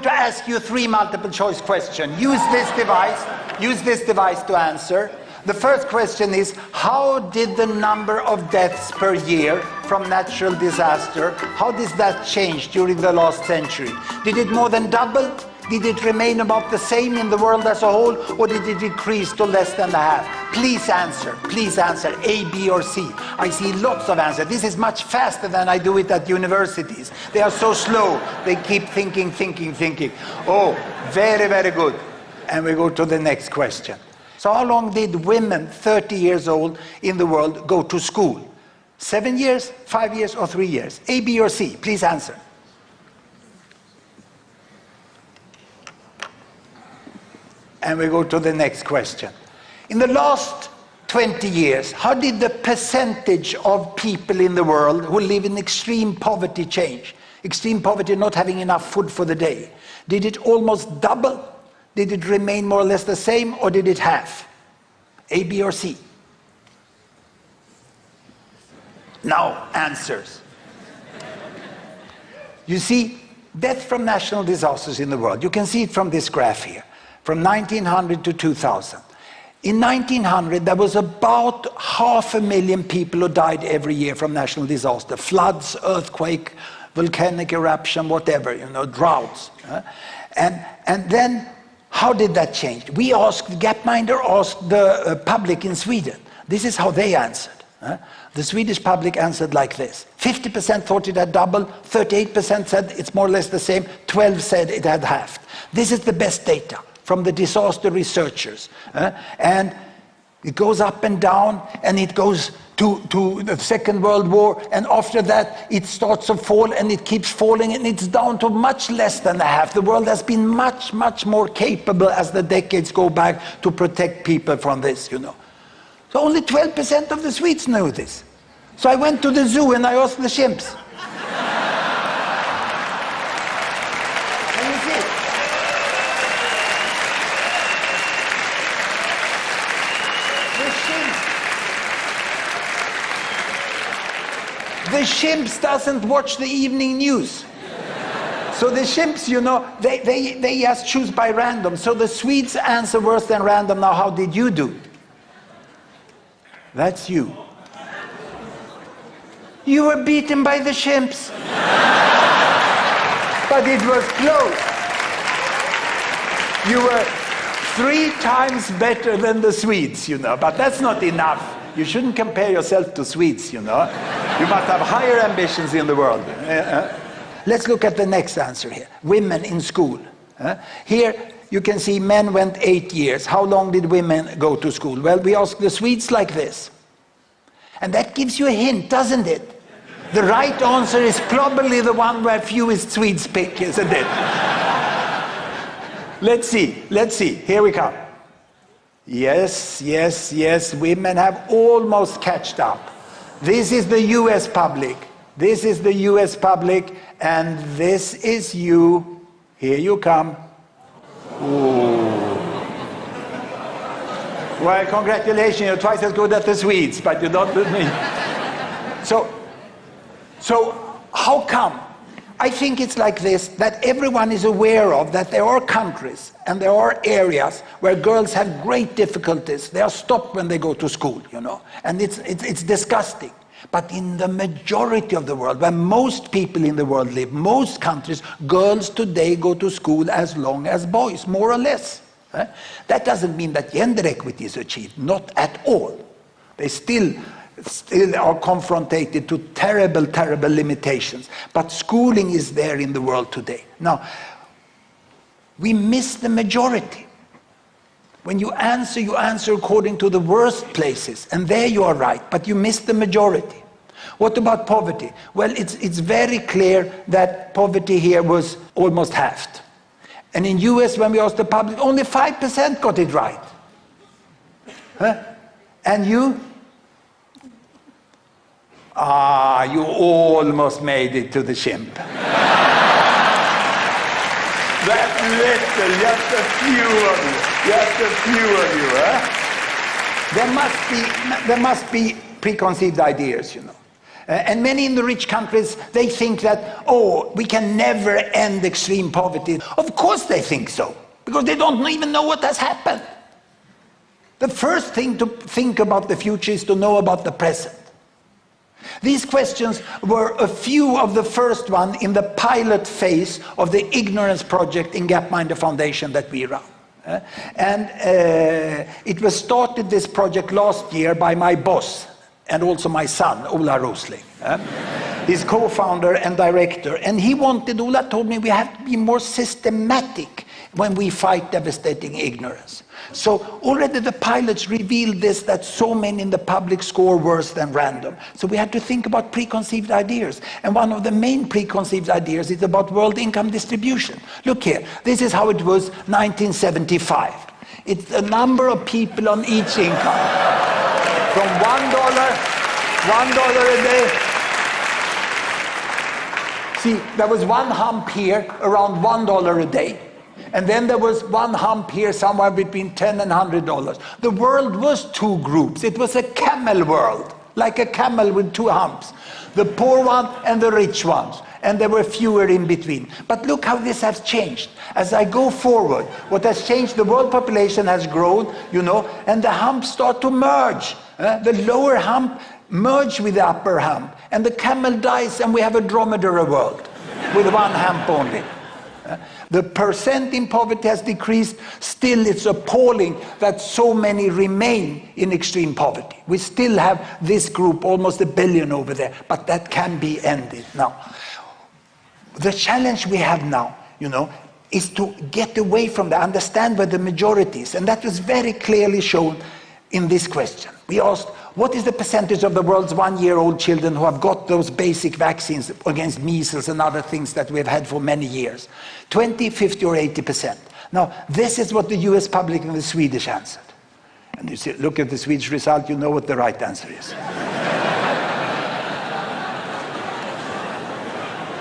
ask you 3 multiple choice questions. Use this device to answer. The first question is, how did the number of deaths per year from natural disaster, how does that change during the last century? Did it more than double? Did it remain about the same in the world as a whole, or did it decrease to less than a half? Please answer, A, B, or C. I see lots of answers. This is much faster than I do it at universities. They are so slow, they keep thinking. Oh, very, very good. And we go to the next question. So how long did women 30 years old in the world go to school? 7 years, 5 years, or 3 years? A, B, or C? Please answer. And we go to the next question. In the last 20 years, how did the percentage of people in the world who live in extreme poverty change? Extreme poverty, not having enough food for the day. Did it almost double? Did it remain more or less the same, or did it half? A, B, or C? Now, answers. You see, death from natural disasters in the world, you can see it from this graph here, from 1900 to 2000. In 1900, there was about 500,000 people who died every year from natural disaster, floods, earthquake, volcanic eruption, whatever, droughts. And then, how did that change? Gapminder asked the public in Sweden. This is how they answered. The Swedish public answered like this. 50% thought it had doubled, 38% said it's more or less the same, 12% said it had halved. This is the best data from the disaster researchers. And it goes up and down, and it goes to the Second World War, and after that it starts to fall, and it keeps falling, and it's down to much less than a half. The world has been much, much more capable as the decades go back to protect people from this, So only 12% of the Swedes know this. So I went to the zoo and I asked the chimps. Can you see? The chimps doesn't watch the evening news. So the chimps, they just choose by random. So the Swedes answer worse than random. Now, how did you do? That's you. You were beaten by the chimps. But it was close. You were 3 times better than the Swedes, But that's not enough. You shouldn't compare yourself to Swedes, You must have higher ambitions in the world. Let's look at the next answer here. Women in school. Here you can see men went 8 years. How long did women go to school? Well, we asked the Swedes like this. And that gives you a hint, doesn't it? The right answer is probably the one where fewest Swedes pick, isn't it? Let's see. Here we come. Yes. Women have almost catched up. This is the US public. And this is you. Here you come. Ooh. Well, congratulations, you're twice as good as the Swedes, but you're not with me. So how come? I think it's like this, that everyone is aware of that there are countries and there are areas where girls have great difficulties. They are stopped when they go to school, and it's disgusting. But in the majority of the world, where most people in the world live, most countries, girls today go to school as long as boys, more or less. That doesn't mean that gender equity is achieved, not at all. They still are confronted to terrible limitations. But schooling is there in the world today. Now, we miss the majority. When you answer according to the worst places, and there you are right, but you miss the majority. What about poverty? Well, it's very clear that poverty here was almost halved. And in US, when we asked the public, only 5% got it right. And you? You almost made it to the chimp. That little, just a few of you, There must be preconceived ideas, And many in the rich countries, they think that, oh, we can never end extreme poverty. Of course they think so, because they don't even know what has happened. The first thing to think about the future is to know about the present. These questions were a few of the first one in the pilot phase of the Ignorance Project in Gapminder Foundation that we run. And it was started, this project, last year by my boss and also my son, Ola Rosling. He's co-founder and director. And Ola told me we have to be more systematic when we fight devastating ignorance. So already the pilots revealed this, that so many in the public score worse than random. So we had to think about preconceived ideas. And one of the main preconceived ideas is about world income distribution. Look here, this is how it was 1975. It's the number of people on each income. From $1 a day. See, there was one hump here, around $1 a day. And then there was one hump here, somewhere between $10 and $100. The world was two groups. It was a camel world, like a camel with two humps. The poor one and the rich ones. And there were fewer in between. But look how this has changed. As I go forward, what has changed, the world population has grown, and the humps start to merge. The lower hump merge with the upper hump. And the camel dies and we have a dromedary world with one hump only. The percent in poverty has decreased. Still, it's appalling that so many remain in extreme poverty. We still have this group, almost 1 billion over there, but that can be ended now. The challenge we have now, is to get away from that, understand where the majority is. And that was very clearly shown in this question. We asked, what is the percentage of the world's 1-year-old children who have got those basic vaccines against measles and other things that we've had for many years? 20, 50 or 80%. Now, this is what the US public and the Swedish answered. And you see, look at the Swedish result, you know what the right answer is.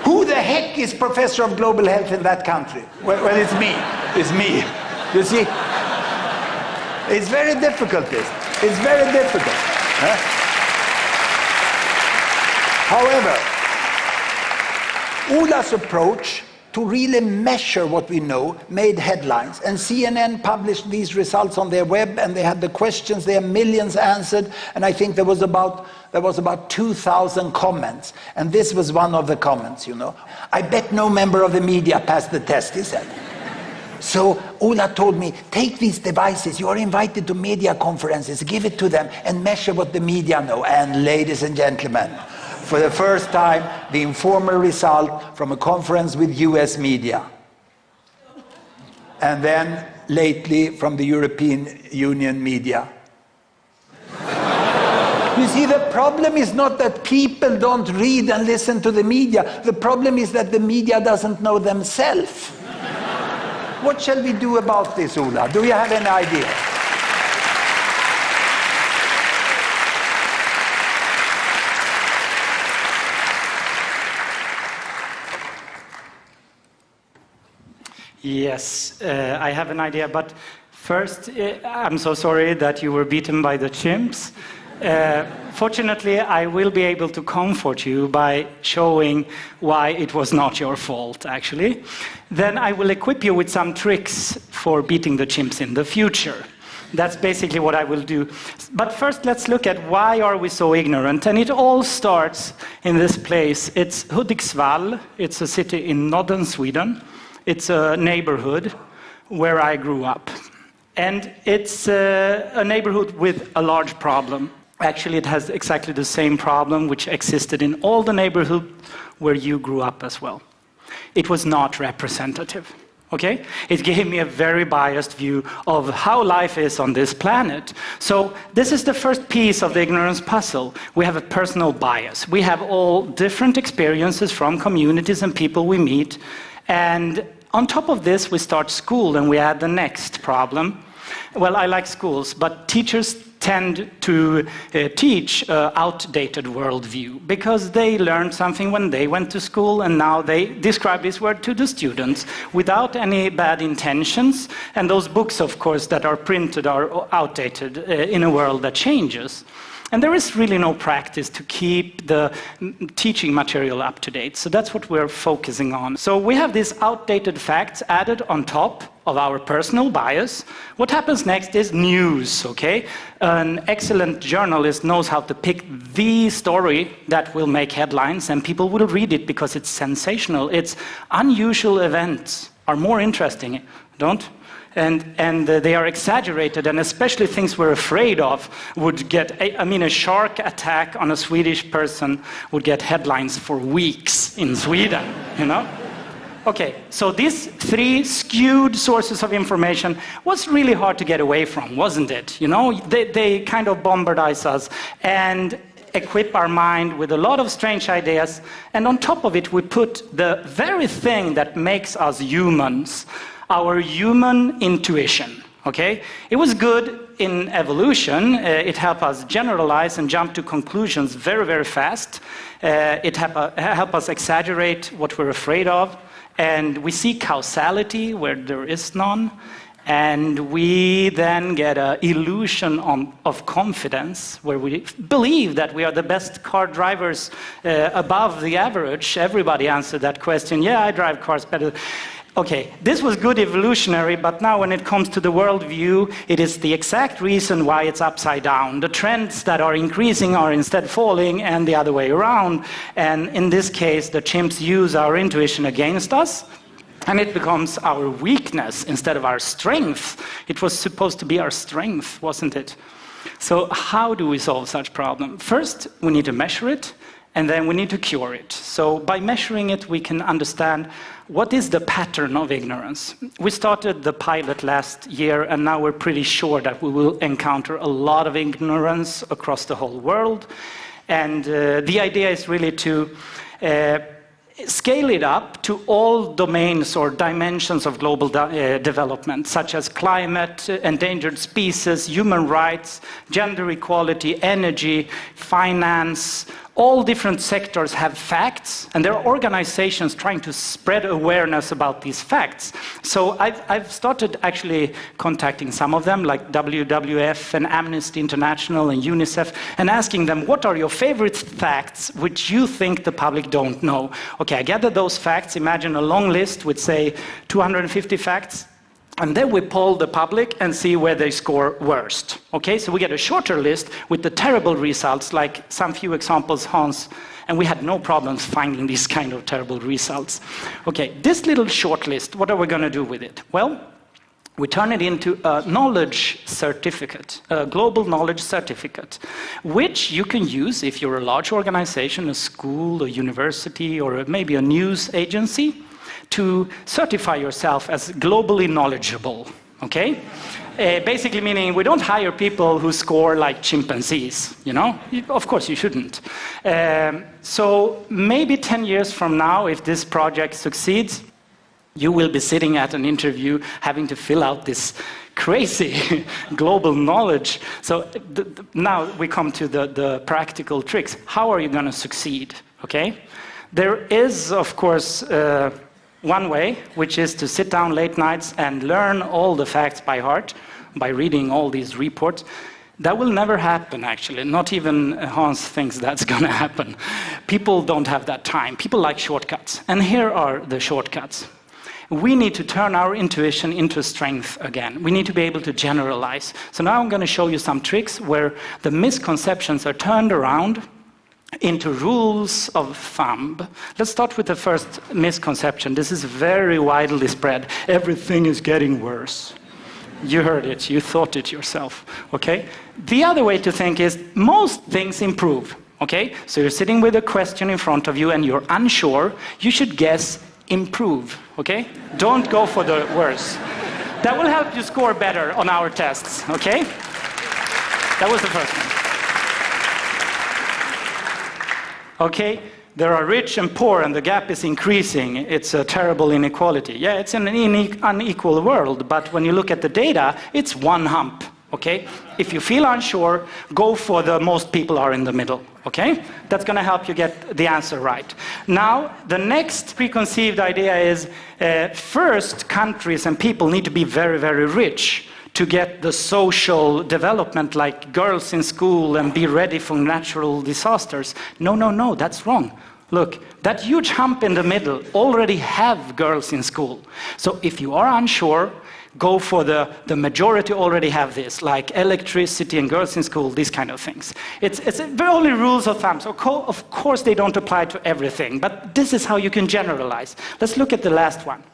Who the heck is professor of global health in that country? Well, it's me. It's me. You see? It's very difficult, this. It's very difficult. However, Ola's approach to really measure what we know made headlines. And CNN published these results on their web, and they had the questions, there are millions answered, and I think there was about 2,000 comments. And this was one of the comments, I bet no member of the media passed the test, he said. So Ola told me, take these devices, you are invited to media conferences, give it to them and measure what the media know. And ladies and gentlemen, for the first time, the informal result from a conference with US media. And then lately from the European Union media. You see, the problem is not that people don't read and listen to the media. The problem is that the media doesn't know themselves. What shall we do about this, Ola? Do you have any idea? Yes, I have an idea, but first, I'm so sorry that you were beaten by the chimps. Fortunately, I will be able to comfort you by showing why it was not your fault, actually. Then I will equip you with some tricks for beating the chimps in the future. That's basically what I will do. But first, let's look at why are we so ignorant. And it all starts in this place. It's Hudiksvall. It's a city in northern Sweden. It's a neighborhood where I grew up. And it's a neighborhood with a large problem. Actually, it has exactly the same problem which existed in all the neighborhoods where you grew up as well. It was not representative, okay? It gave me a very biased view of how life is on this planet. So this is the first piece of the ignorance puzzle. We have a personal bias. We have all different experiences from communities and people we meet. And on top of this, we start school and we add the next problem. Well, I like schools, but teachers tend to teach outdated worldview because they learned something when they went to school and now they describe this word to the students without any bad intentions. And those books, of course, that are printed are outdated in a world that changes. And there is really no practice to keep the teaching material up to date. So that's what we're focusing on. So we have these outdated facts added on top of our personal bias. What happens next is news, okay? An excellent journalist knows how to pick the story that will make headlines, and people will read it because it's sensational. It's unusual events are more interesting, don't? And they are exaggerated, and especially things we're afraid of would get, I mean, a shark attack on a Swedish person would get headlines for weeks in Sweden, you know? Okay, so these three skewed sources of information was really hard to get away from, wasn't it? You know, they kind of bombardize us and equip our mind with a lot of strange ideas, and on top of it we put the very thing that makes us humans, our human intuition, okay? It was good in evolution. It helped us generalize and jump to conclusions very, very fast. It helped us exaggerate what we're afraid of. And we see causality where there is none. And we then get an illusion of confidence, where we believe that we are the best car drivers above the average. Everybody answered that question. Yeah, I drive cars better. Okay, this was good evolutionary, but now when it comes to the worldview, it is the exact reason why it's upside down. The trends that are increasing are instead falling, and the other way around. And in this case, the chimps use our intuition against us, and it becomes our weakness instead of our strength. It was supposed to be our strength, wasn't it? So how do we solve such problem? First, we need to measure it, and then we need to cure it. So by measuring it, we can understand what is the pattern of ignorance. We started the pilot last year, and now we're pretty sure that we will encounter a lot of ignorance across the whole world. And the idea is really to scale it up to all domains or dimensions of global development, such as climate, endangered species, human rights, gender equality, energy, finance. All different sectors have facts, and there are organizations trying to spread awareness about these facts. So I've started actually contacting some of them, like WWF and Amnesty International and UNICEF, and asking them, what are your favorite facts which you think the public don't know? Okay, I gather those facts. Imagine a long list with, say, 250 facts. And then we poll the public and see where they score worst. Okay, so we get a shorter list with the terrible results, like some few examples, Hans, and we had no problems finding these kind of terrible results. Okay, this little short list, what are we going to do with it? Well, we turn it into a knowledge certificate, a global knowledge certificate, which you can use if you're a large organization, a school, a university, or maybe a news agency, to certify yourself as globally knowledgeable, okay? Basically meaning we don't hire people who score like chimpanzees, you know? Of course you shouldn't. So maybe 10 years from now, if this project succeeds, you will be sitting at an interview having to fill out this crazy global knowledge. So now we come to the practical tricks. How are you going to succeed, okay? There is, of course, one way, which is to sit down late nights and learn all the facts by heart by reading all these reports. That will never happen, actually. Not even Hans thinks that's going to happen. People don't have that time. People like shortcuts. And here are the shortcuts. We need to turn our intuition into strength again. We need to be able to generalize. So now I'm going to show you some tricks where the misconceptions are turned around into rules of thumb. Let's start with the first misconception. This is very widely spread. Everything is getting worse. You heard it, you thought it yourself, okay? The other way to think is most things improve, okay? So you're sitting with a question in front of you and you're unsure, you should guess improve, okay? Don't go for the worse. That will help you score better on our tests, okay? That was the first one. Okay, there are rich and poor, and the gap is increasing. It's a terrible inequality. Yeah, it's an unequal world, but when you look at the data, it's one hump, okay? If you feel unsure, go for the most people are in the middle, okay? That's going to help you get the answer right. Now, the next preconceived idea is first, countries and people need to be very, very rich to get the social development like girls in school and be ready for natural disasters. No, no, no, that's wrong. Look, that huge hump in the middle already have girls in school. So if you are unsure, go for the majority already have this, like electricity and girls in school, these kind of things. It's only rules of thumb. So of course they don't apply to everything, but this is how you can generalize. Let's look at the last one.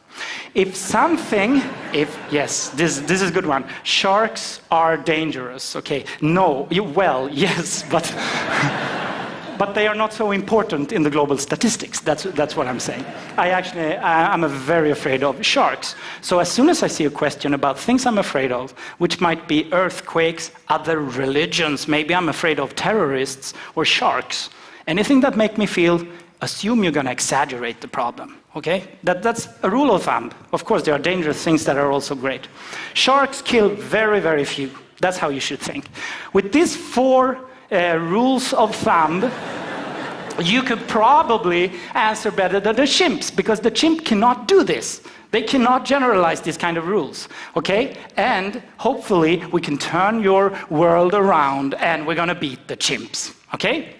Yes, this is a good one. Sharks are dangerous, okay. No, yes, but... But they are not so important in the global statistics. That's what I'm saying. I'm very afraid of sharks. So as soon as I see a question about things I'm afraid of, which might be earthquakes, other religions, maybe I'm afraid of terrorists or sharks, anything that make me feel, assume you're going to exaggerate the problem. Okay? That's a rule of thumb. Of course, there are dangerous things that are also great. Sharks kill very, very few. That's how you should think. With these 4 rules of thumb, you could probably answer better than the chimps, because the chimp cannot do this. They cannot generalize these kind of rules, okay? And hopefully we can turn your world around and we're gonna beat the chimps, okay?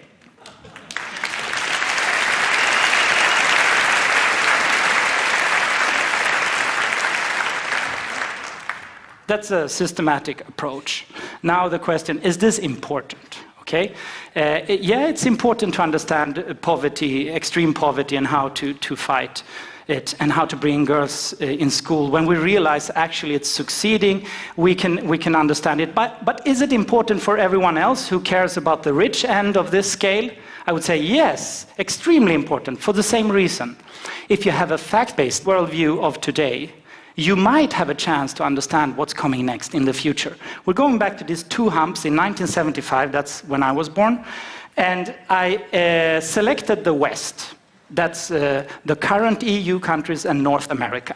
That's a systematic approach. Now the question, is this important? Okay, yeah, it's important to understand poverty, extreme poverty, and how to fight it, and how to bring girls in school. When we realize actually it's succeeding, we can understand it. But is it important for everyone else who cares about the rich end of this scale? I would say yes, extremely important, for the same reason. If you have a fact-based worldview of today, you might have a chance to understand what's coming next in the future. We're going back to these 2 humps in 1975, that's when I was born, and I selected the West. That's the current EU countries and North America.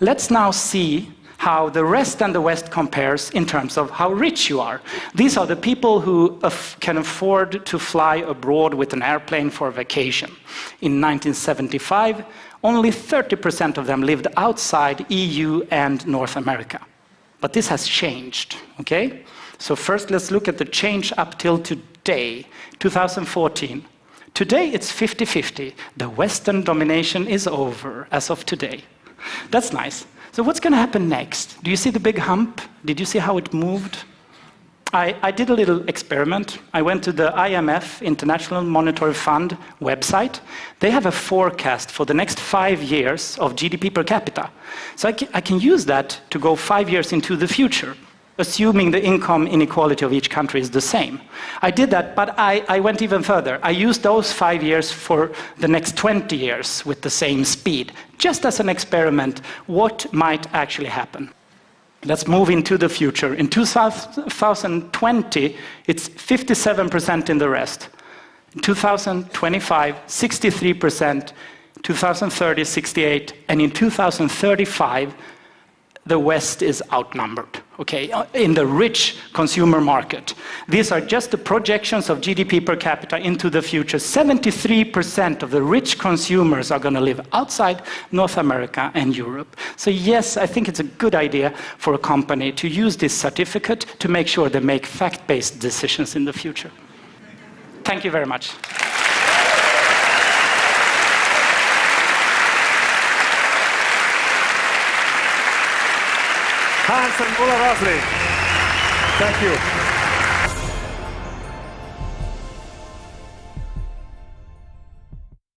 Let's now see how the rest and the West compares in terms of how rich you are. These are the people who can afford to fly abroad with an airplane for a vacation. In 1975, only 30% of them lived outside EU and North America. But this has changed, okay? So first let's look at the change up till today, 2014. Today it's 50-50. The Western domination is over as of today. That's nice. So what's going to happen next? Do you see the big hump? Did you see how it moved? I did a little experiment. I went to the IMF, International Monetary Fund website. They have a forecast for the next 5 years of GDP per capita. So I can use that to go 5 years into the future, assuming the income inequality of each country is the same. I did that, but I went even further. I used those 5 years for the next 20 years with the same speed, just as an experiment, what might actually happen. Let's move into the future. In 2020, it's 57% in the rest. In 2025, 63%. 2030, 68%. And in 2035, the West is outnumbered, okay, in the rich consumer market. These are just the projections of GDP per capita into the future. 73% of the rich consumers are going to live outside North America and Europe. So yes, I think it's a good idea for a company to use this certificate to make sure they make fact-based decisions in the future. Thank you very much. Hans and Ola Rosling. Thank you.